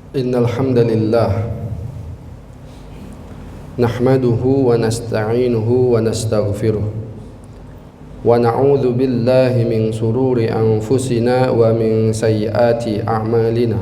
Innal hamdalillah nahmaduhu wa nasta'inuhu wa nastaghfiruh wa na'udzu billahi min sururi anfusina wa min sayyiati a'malina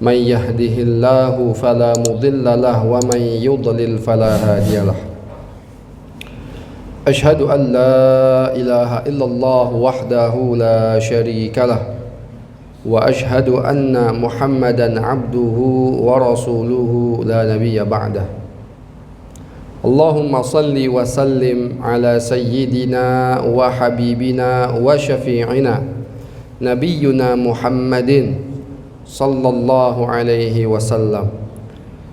may yahdihillahu fala mudilla lahu wa may yudlil fala hadiyalah. Ashhadu an la ilaha illallah wahdahu la syarikalah wa ashhadu anna Muhammadan abduhu wa rasuluhu la nabiyya ba'dah. Allahumma salli wa sallim ala sayyidina wa habibina wa syafi'ina nabiyyuna Muhammadin sallallahu alaihi wasallam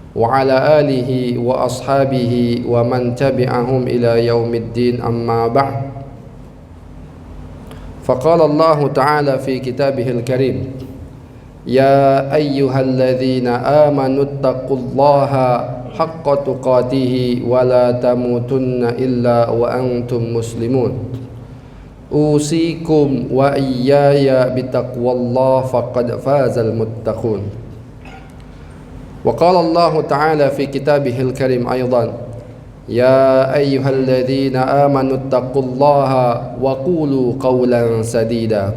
wa ala alihi wa ashabihi wa man tabi'ahum ila yaumiddin, amma ba'd. فقال الله تعالى في كتابه الكريم يا أيها الذين آمنوا اتقوا الله حق تقاته ولا تموتن إلا وأنتم مسلمون أوصيكم وإياي بتقوى الله فقد فاز المتقون. وقال الله تعالى في كتابه الكريم أيضا يا أيها الذين آمنوا اتقوا الله وقولوا قولا سديدا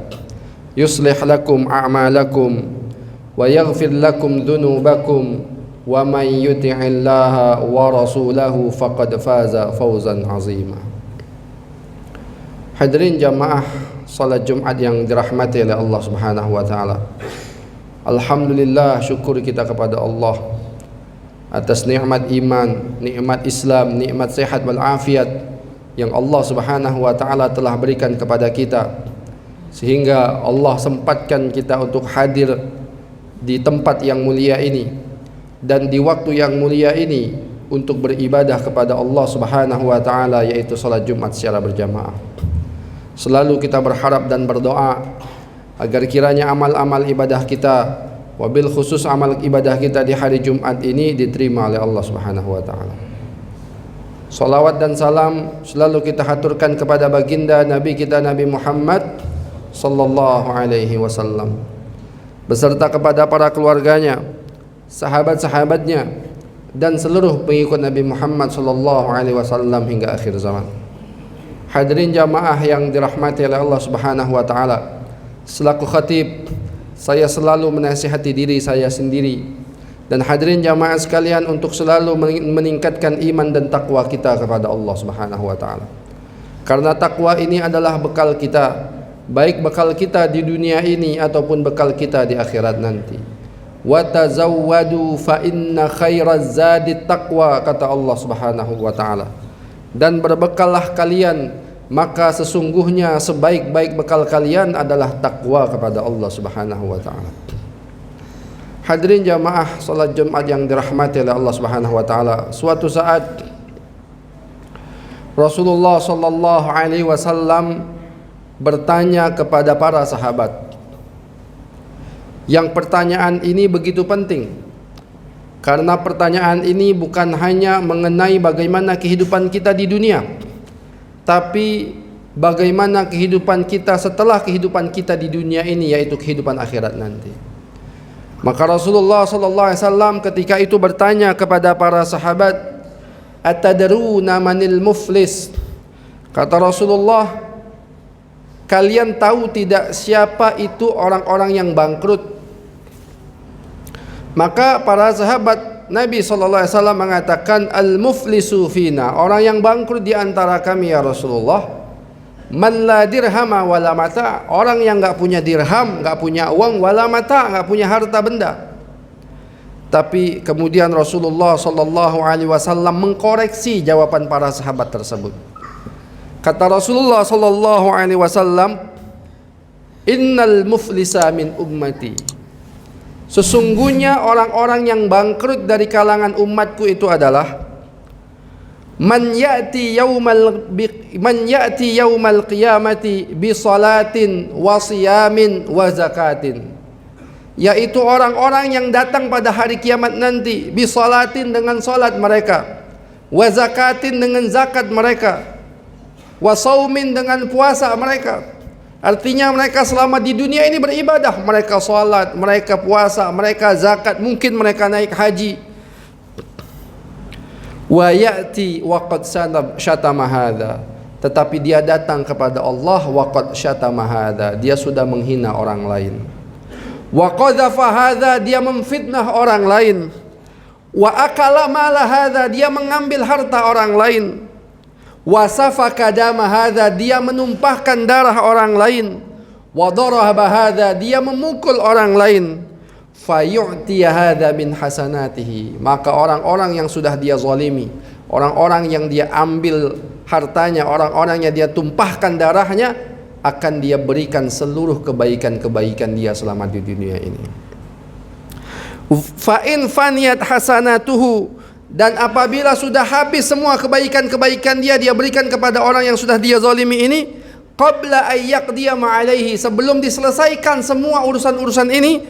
يصلح لكم أعمالكم ويغفر لكم ذنوبكم ومن يطع الله ورسوله فقد فاز فوزا عظيما. Hadirin jamaah salat Jumat yang dirahmati oleh Allah Subhanahu wa taala. Alhamdulillah, syukur kita kepada Allah atas nikmat iman, nikmat Islam, nikmat sehat wal afiat yang Allah Subhanahu wa taala telah berikan kepada kita, sehingga Allah sempatkan kita untuk hadir di tempat yang mulia ini dan di waktu yang mulia ini untuk beribadah kepada Allah Subhanahu wa taala, yaitu salat Jumat secara berjamaah. Selalu kita berharap dan berdoa agar kiranya amal-amal ibadah kita, wabil khusus amal ibadah kita di hari Jumat ini diterima oleh Allah Subhanahu wa taala. Salawat dan salam selalu kita haturkan kepada baginda Nabi kita Nabi Muhammad sallallahu alaihi wasallam beserta kepada para keluarganya, sahabat-sahabatnya dan seluruh pengikut Nabi Muhammad sallallahu alaihi wasallam hingga akhir zaman. Hadirin jamaah yang dirahmati oleh Allah Subhanahu wa taala, selaku khatib saya selalu menasihati diri saya sendiri dan hadirin jamaah sekalian untuk selalu meningkatkan iman dan takwa kita kepada Allah Subhanahu wa taala. Karena takwa ini adalah bekal kita, baik bekal kita di dunia ini ataupun bekal kita di akhirat nanti. Wa tazawwadu fa inna khairaz zadi taqwa, kata Allah Subhanahu wa taala. Dan berbekallah kalian, maka sesungguhnya sebaik-baik bekal kalian adalah takwa kepada Allah Subhanahu wa taala. Hadirin jamaah salat Jumat yang dirahmati oleh Allah Subhanahu wa taala, suatu saat Rasulullah sallallahu alaihi wasallam bertanya kepada para sahabat. Yang pertanyaan ini begitu penting, karena pertanyaan ini bukan hanya mengenai bagaimana kehidupan kita di dunia, tapi bagaimana kehidupan kita setelah kehidupan kita di dunia ini, yaitu kehidupan akhirat nanti. Maka Rasulullah sallallahu alaihi wasallam ketika itu bertanya kepada para sahabat, "Atadruna manil muflis?" Kata Rasulullah, "Kalian tahu tidak siapa itu orang-orang yang bangkrut?" Maka para sahabat Nabi sallallahu alaihi wasallam mengatakan, "Al-muflisu fina," orang yang bangkrut di antara kami ya Rasulullah, "man la dirhama wala mata," orang yang enggak punya dirham, enggak punya uang, wala mata, enggak punya harta benda. Tapi kemudian Rasulullah sallallahu alaihi wasallam mengkoreksi jawaban para sahabat tersebut. Kata Rasulullah sallallahu alaihi wasallam, "Innal muflisa min ummati," sesungguhnya orang-orang yang bangkrut dari kalangan umatku itu adalah man ya'ti yaumal qiyamati bi salatin wa siyamin wa zakatin, yaitu orang-orang yang datang pada hari kiamat nanti bi salatin dengan salat mereka, wa zakatin dengan zakat mereka, wa saumin, dengan puasa mereka. Artinya mereka selama di dunia ini beribadah, mereka salat, mereka puasa, mereka zakat, mungkin mereka naik haji. Wa ya'ti wa qad syatama hadza, tetapi dia datang kepada Allah wa qad syatama hadza, dia sudah menghina orang lain. Wa qadhafa hadza, dia memfitnah orang lain. Wa akala mala hadza, dia mengambil harta orang lain. Wa safaka dama hadza, dia menumpahkan darah orang lain. Wa daraba hadza, dia memukul orang lain. Fayu'ti hadza min hasanatihi, maka orang-orang yang sudah dia zalimi, orang-orang yang dia ambil hartanya, orang-orang yang dia tumpahkan darahnya, akan dia berikan seluruh kebaikan-kebaikan dia selama di dunia ini. Fa in faniyat hasanatuhu, dan apabila sudah habis semua kebaikan-kebaikan dia berikan kepada orang yang sudah dia zalimi ini, qabla ayyaqdiya ma'alaihi, sebelum diselesaikan semua urusan-urusan ini,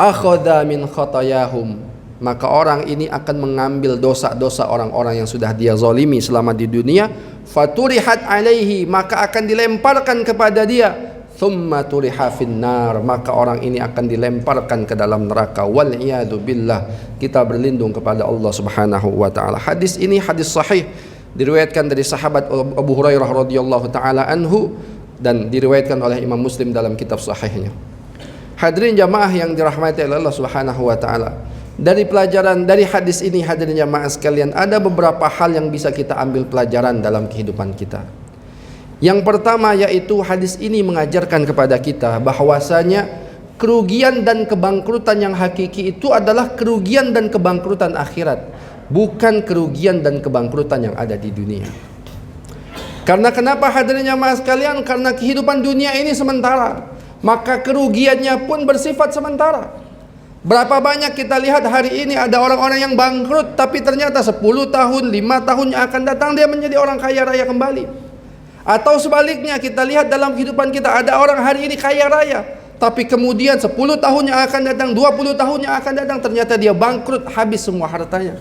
akhadha min khatayahum, maka orang ini akan mengambil dosa-dosa orang-orang yang sudah dia zalimi selama di dunia. Faturihat alaihi, maka akan dilemparkan kepada dia. Thumma turiha finnar, maka orang ini akan dilemparkan ke dalam neraka. Wal iyadu billah, kita berlindung kepada Allah Subhanahu wa taala. Hadis ini hadis sahih, diriwayatkan dari sahabat Abu Hurairah radhiyallahu taala anhu, dan diriwayatkan oleh Imam Muslim dalam kitab sahihnya. Hadirin jamaah yang dirahmati oleh Allah Subhanahu wa taala, dari pelajaran dari hadis ini, hadirin jamaah sekalian, ada beberapa hal yang bisa kita ambil pelajaran dalam kehidupan kita. Yang pertama yaitu hadis ini mengajarkan kepada kita bahwasanya kerugian dan kebangkrutan yang hakiki itu adalah kerugian dan kebangkrutan akhirat, bukan kerugian dan kebangkrutan yang ada di dunia. Karena kenapa hadirin jamaah sekalian? Karena kehidupan dunia ini sementara, maka kerugiannya pun bersifat sementara. Berapa banyak kita lihat hari ini ada orang-orang yang bangkrut, tapi ternyata 10 tahun, 5 tahun yang akan datang dia menjadi orang kaya raya kembali. Atau sebaliknya, kita lihat dalam kehidupan kita ada orang hari ini kaya raya, tapi kemudian 10 tahun yang akan datang, 20 tahun yang akan datang, ternyata dia bangkrut, habis semua hartanya.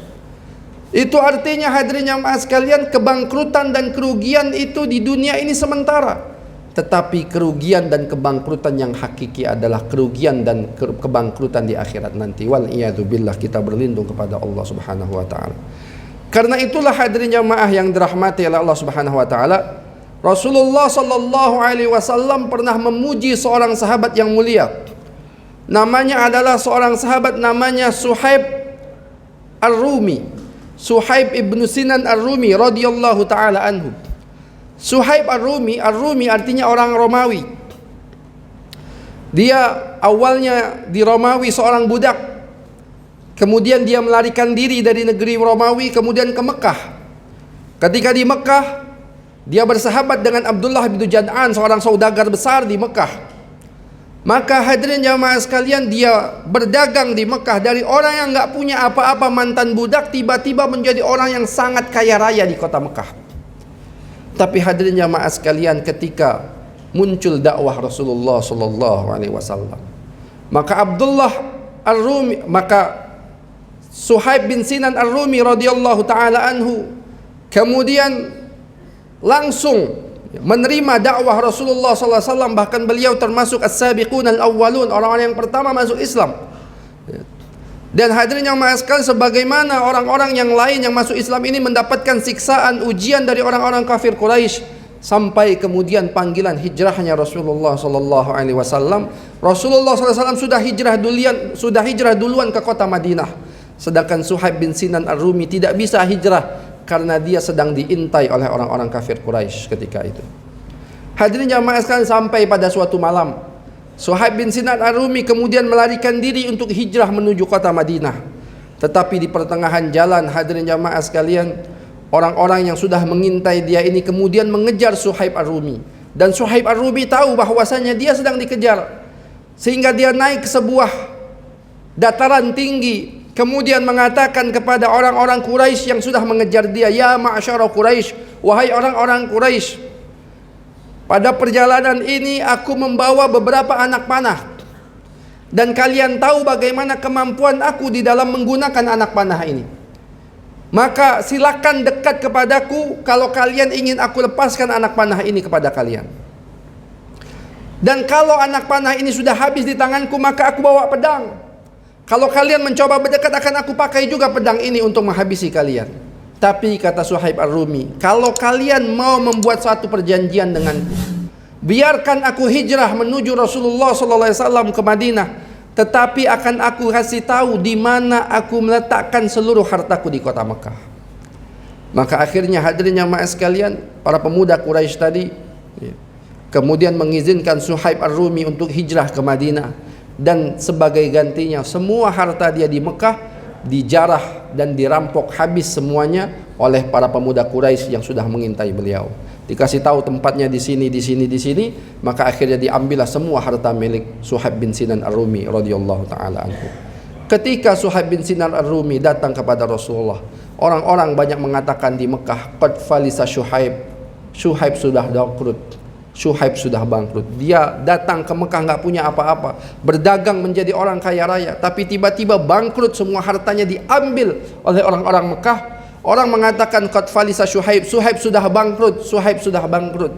Itu artinya hadirin jamaah sekalian, kebangkrutan dan kerugian itu di dunia ini sementara, tetapi kerugian dan kebangkrutan yang hakiki adalah kerugian dan kebangkrutan di akhirat nanti. Wal iyadu billah, kita berlindung kepada Allah Subhanahu wa taala. Karena itulah hadirin jamaah yang dirahmati oleh Allah Subhanahu wa taala, Rasulullah sallallahu alaihi wasallam pernah memuji seorang sahabat yang mulia. Namanya adalah seorang sahabat namanya Suhaib Ar-Rumi. Suhaib ibnu Sinan Ar-Rumi radhiyallahu taala anhu. Suhaib Ar-Rumi artinya orang Romawi. Dia awalnya di Romawi seorang budak. Kemudian dia melarikan diri dari negeri Romawi kemudian ke Mekah. Ketika di Mekah, dia bersahabat dengan Abdullah bin Jad'an, seorang saudagar besar di Mekah. Maka hadirin jamaah sekalian, dia berdagang di Mekah, dari orang yang nggak punya apa-apa, mantan budak, tiba-tiba menjadi orang yang sangat kaya raya di kota Mekah. Tapi hadirin jamaah sekalian, ketika muncul dakwah Rasulullah sallallahu alaihi wasallam, maka Suhaib bin Sinan Ar-Rumi radhiyallahu taala anhu kemudian langsung menerima dakwah Rasulullah SAW. Bahkan beliau termasuk as-sabiqun al-awwalun, orang-orang yang pertama masuk Islam. Dan hadirin yang maha sekalian, sebagaimana orang-orang yang lain yang masuk Islam ini mendapatkan siksaan, ujian dari orang-orang kafir Quraisy, sampai kemudian panggilan hijrahnya Rasulullah SAW. Rasulullah SAW sudah hijrah duluan ke kota Madinah, sedangkan Suhaib bin Sinan Ar-Rumi tidak bisa hijrah karena dia sedang diintai oleh orang-orang kafir Quraisy ketika itu. Hadirin jamaah sekalian, sampai pada suatu malam Suhaib bin Sinan Ar-Rumi kemudian melarikan diri untuk hijrah menuju kota Madinah. Tetapi di pertengahan jalan, hadirin jamaah sekalian, orang-orang yang sudah mengintai dia ini kemudian mengejar Suhaib Ar-Rumi. Dan Suhaib Ar-Rumi tahu bahwasanya dia sedang dikejar, sehingga dia naik ke sebuah dataran tinggi, kemudian mengatakan kepada orang-orang Quraisy yang sudah mengejar dia, "Ya ma'syara Quraisy, wahai orang-orang Quraisy, pada perjalanan ini aku membawa beberapa anak panah, dan kalian tahu bagaimana kemampuan aku di dalam menggunakan anak panah ini. Maka silakan dekat kepadaku kalau kalian ingin aku lepaskan anak panah ini kepada kalian. Dan kalau anak panah ini sudah habis di tanganku, maka aku bawa pedang. Kalau kalian mencoba berdekat, akan aku pakai juga pedang ini untuk menghabisi kalian. Tapi kata Suhaib Ar-Rumi, kalau kalian mau membuat suatu perjanjian denganku, biarkan aku hijrah menuju Rasulullah SAW ke Madinah, tetapi akan aku kasih tahu di mana aku meletakkan seluruh hartaku di kota Mekah. Maka akhirnya hadirin jamaah sekalian, para pemuda Quraisy tadi kemudian mengizinkan Suhaib Ar-Rumi untuk hijrah ke Madinah, dan sebagai gantinya semua harta dia di Mekah dijarah dan dirampok habis semuanya oleh para pemuda Quraisy yang sudah mengintai beliau. Dikasih tahu tempatnya di sini, di sini, di sini, maka akhirnya diambillah semua harta milik Suhaib bin Sinan Ar-Rumi radhiyallahu taala anhu. Ketika Suhaib bin Sinan Ar-Rumi datang kepada Rasulullah, orang-orang banyak mengatakan di Mekah, qad falisa Suhaib, Suhaib sudah bangkrut. Suhaib sudah bangkrut. Dia datang ke Mekah nggak punya apa-apa, berdagang menjadi orang kaya raya, tapi tiba-tiba bangkrut, semua hartanya diambil oleh orang-orang Mekah. Orang mengatakan qad falisa Suhaib, Suhaib sudah bangkrut, Suhaib sudah bangkrut.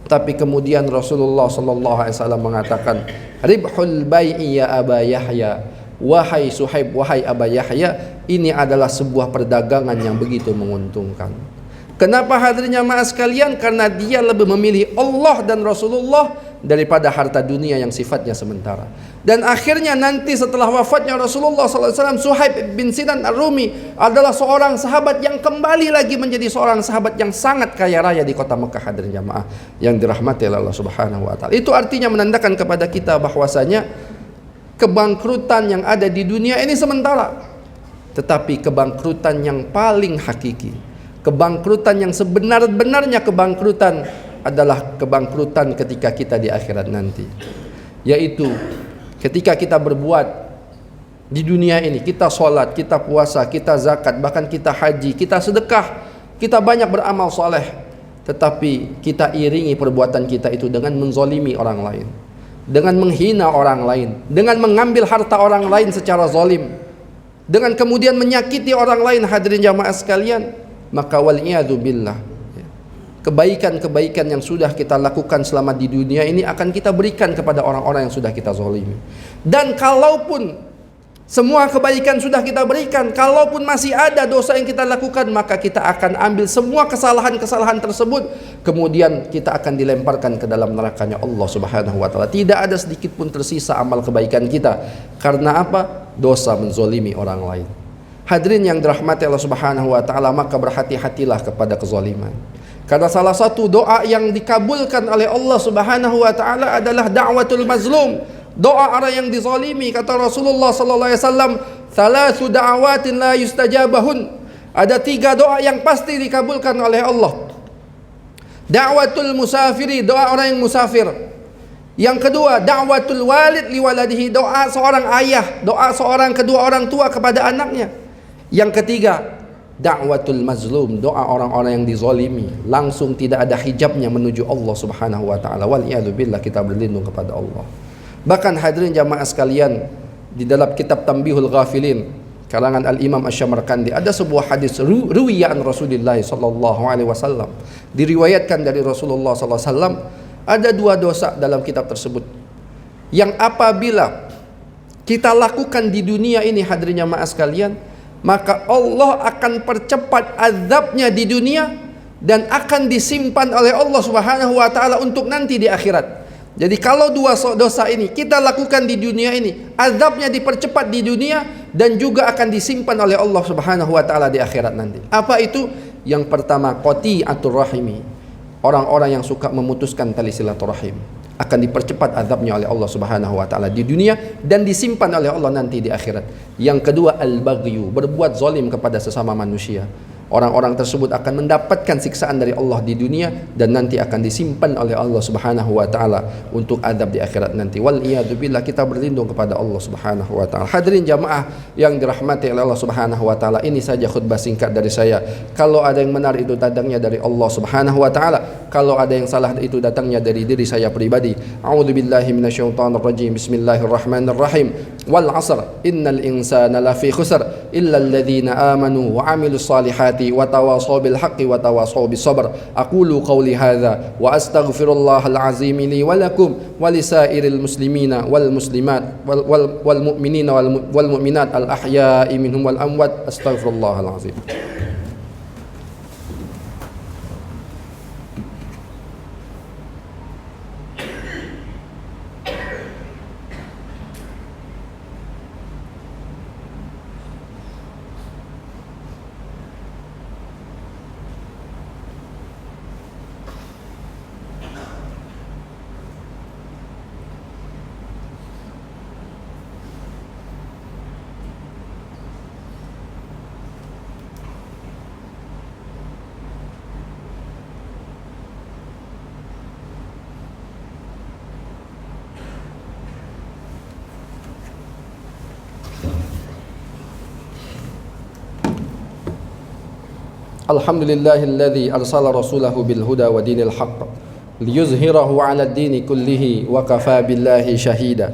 Tapi kemudian Rasulullah sallallahu alaihi wasallam mengatakan, ribhul bai'i ya Aba Yahya, wahai Suhaib, wahai Aba Yahya, ini adalah sebuah perdagangan yang begitu menguntungkan. Kenapa hadirin jamaah sekalian? Karena dia lebih memilih Allah dan Rasulullah daripada harta dunia yang sifatnya sementara. Dan akhirnya nanti setelah wafatnya Rasulullah SAW, Suhaib bin Sinan Ar-Rumi adalah seorang sahabat yang kembali lagi menjadi seorang sahabat yang sangat kaya raya di kota Mekah, hadirin jamaah yang dirahmati oleh Allah Subhanahu wa taala. Itu artinya menandakan kepada kita bahwasanya kebangkrutan yang ada di dunia ini sementara, tetapi kebangkrutan yang paling hakiki, kebangkrutan yang sebenar-benarnya kebangkrutan adalah kebangkrutan ketika kita di akhirat nanti, yaitu ketika kita berbuat di dunia ini, kita sholat, kita puasa, kita zakat, bahkan kita haji, kita sedekah, kita banyak beramal soleh, tetapi kita iringi perbuatan kita itu dengan menzolimi orang lain, dengan menghina orang lain, dengan mengambil harta orang lain secara zalim, dengan kemudian menyakiti orang lain, hadirin jamaah sekalian, maka wal'iyadu billah, kebaikan-kebaikan yang sudah kita lakukan selama di dunia ini akan kita berikan kepada orang-orang yang sudah kita zalimi. Dan kalaupun semua kebaikan sudah kita berikan, kalaupun masih ada dosa yang kita lakukan, maka kita akan ambil semua kesalahan-kesalahan tersebut, kemudian kita akan dilemparkan ke dalam nerakanya Allah Subhanahu wa taala. Tidak ada sedikit pun tersisa amal kebaikan kita. Karena apa? Dosa menzalimi orang lain. Hadirin yang dirahmati Allah Subhanahu wa taala, maka berhati-hatilah kepada kezaliman. Karena salah satu doa yang dikabulkan oleh Allah Subhanahu wa taala adalah da'watul mazlum, doa orang yang dizalimi. Kata Rasulullah sallallahu alaihi wasallam, "Thalathu da'awatin la yustajabahun." Ada 3 doa yang pasti dikabulkan oleh Allah. Da'watul musafiri, doa orang yang musafir. Yang kedua, da'watul walid liwaladihi, doa seorang ayah, doa seorang kedua orang tua kepada anaknya. Yang ketiga, da'watul mazlum, doa orang-orang yang dizalimi, langsung tidak ada hijabnya menuju Allah Subhanahu wa taala. Wal billah, kita berlindung kepada Allah. Bahkan hadirin jamaah sekalian, di dalam kitab Tanbihul Ghafilin karangan Al-Imam Asy-Syamarqandi ada sebuah hadis riwayat Rasulullah sallallahu alaihi wasallam, diriwayatkan dari Rasulullah sallallahu alaihi wasallam, ada 2 dosa dalam kitab tersebut yang apabila kita lakukan di dunia ini, hadirin jamaah sekalian, maka Allah akan percepat azabnya di dunia dan akan disimpan oleh Allah Subhanahu wa taala untuk nanti di akhirat. Jadi kalau 2 dosa ini kita lakukan di dunia ini, azabnya dipercepat di dunia dan juga akan disimpan oleh Allah Subhanahu wa taala di akhirat nanti. Apa itu? Yang pertama, qati'atur rahimi, orang-orang yang suka memutuskan tali silaturahim, akan dipercepat azabnya oleh Allah Subhanahu wa taala di dunia dan disimpan oleh Allah nanti di akhirat. Yang kedua, al-baghyu, berbuat zalim kepada sesama manusia. Orang-orang tersebut akan mendapatkan siksaan dari Allah di dunia dan nanti akan disimpan oleh Allah Subhanahu wa taala untuk azab di akhirat nanti. Wal iyadu billah, kita berlindung kepada Allah Subhanahu wa taala. Hadirin jamaah yang dirahmati oleh Allah Subhanahu wa taala, ini saja khutbah singkat dari saya. Kalau ada yang benar itu tandangnya dari Allah Subhanahu wa taala. kalau ada yang salah itu datangnya dari diri saya pribadi. A'udzubillahi minasyaitonirrajim. Bismillahirrahmanirrahim. Wal 'asr innal insana lafi khusr illa alladhina amanu wa 'amilus salihati wa tawasaw bil haqqi wa tawasaw bis sabr. Aqulu qawli hadza wa astaghfirullahal azim li wa lakum wa lisairil muslimina wal muslimat wal mu'minina wal mu'minat al ahya'i minhum wal amwat. Astaghfirullahal azim. Alhamdulillahilladzi arsala rasulahu bil huda wa dinil haqq liyuzhirahu 'ala ad-dini kullihi wa kafa billahi shahida.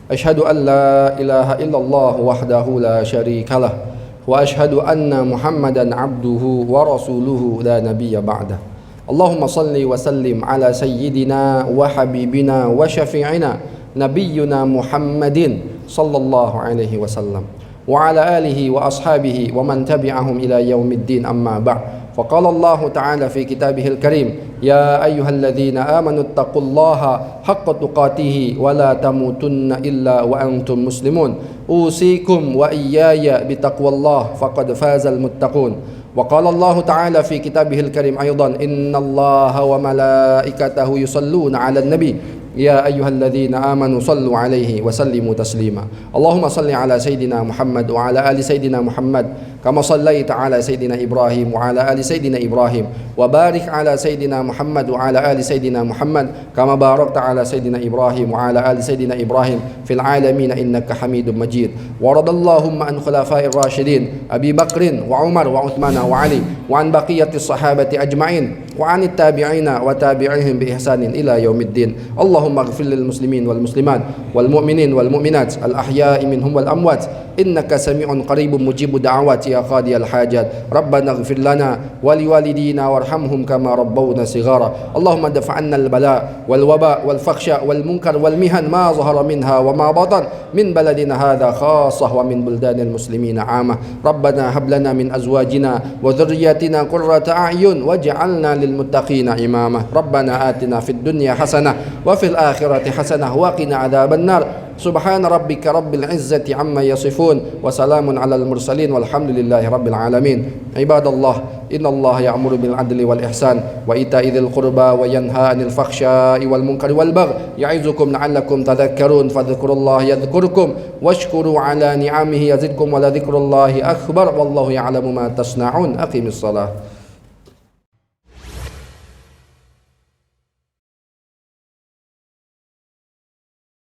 Asyhadu an la ilaha illallah wahdahu la syarikalah wa asyhadu anna Muhammadan 'abduhu wa rasuluhu la nabiyya ba'dah. Allahumma salli wa sallim ala sayyidina wa habibina wa syafi'ina nabiyyuna Muhammadin sallallahu alaihi wasallam wa ala alihi wa ashabihi wa man tabi'ahum ila yaumiddin, amma ba'd. Faqala Allah ta'ala fi kitabihil karim, ya ayyuhalladzina amanu taqullaha haqqa tuqatih wa la tamutunna illa wa antum muslimun. Usikum wa iyaya bitaqwallah faqad fazal muttaqun. Wa qala Allah ta'ala fi kitabihil karim aidan, innallaha wa malaikatahu yusalluna 'alan nabi ya ayyuhalladzina amanu sallu 'alaihi wa sallimu taslima. Allahumma salli ala sayidina Muhammad wa ala ali sayidina Muhammad kama sallaita ala sayidina Ibrahim wa ala ali sayidina Ibrahim wa barik ala sayidina Muhammad wa ala ali sayidina Muhammad kama barakta ala sayidina Ibrahim wa ala ali sayidina Ibrahim fil alamin innaka Hamidum Majid. Wa radallahumma an khulafa'ir rasyidin Abi Bakrin wa Umar wa Uthman wa Ali wa an baqiyatis sahabati ajma'in wa anit tabi'ina wa tabi'ihim bi ihsanin ila yaumiddin. Allahumma ighfir lil muslimin wal muslimat wal mu'minin wal mu'minat al ahya'i minhum wal amwat innaka sami'un qaribun mujibud da'awat ya qadiyal hajat. Rabbana ighfir lana wa liwalidina warhamhum kama rabbawna sighara. Allahumma dafa'anna al bala wal waba wal fakhsha wal munkar wal mihan ma zahara minha wa ma batan min baladina hadha khassah wa min buldanil muslimina 'amah. Rabbana hab lana min azwajina wa dhurriyyatina qurrata a'yun waj'alna lil muttaqina imama. Rabbana atina fid dunya hasanah wa fil akhirati hasanah wa qina adzaban nar. Subhana rabbika rabbil izzati amma yasifun wa salamun alal mursalin walhamdulillahi rabbil alamin. Ibadallah, innallaha ya'muru bil adli wal ihsan wa ita'i dzil qurba wa yanha 'anil fakhsya'i wal munkari wal baghi ya'izukum la'allakum tadhakkarun. Fadhkurullaha yadhkurkum washkuru 'ala ni'amihi yazidkum wa la dzikrullahi akbar wallahu ya'lamu ma tasna'un. Aqimis shalah.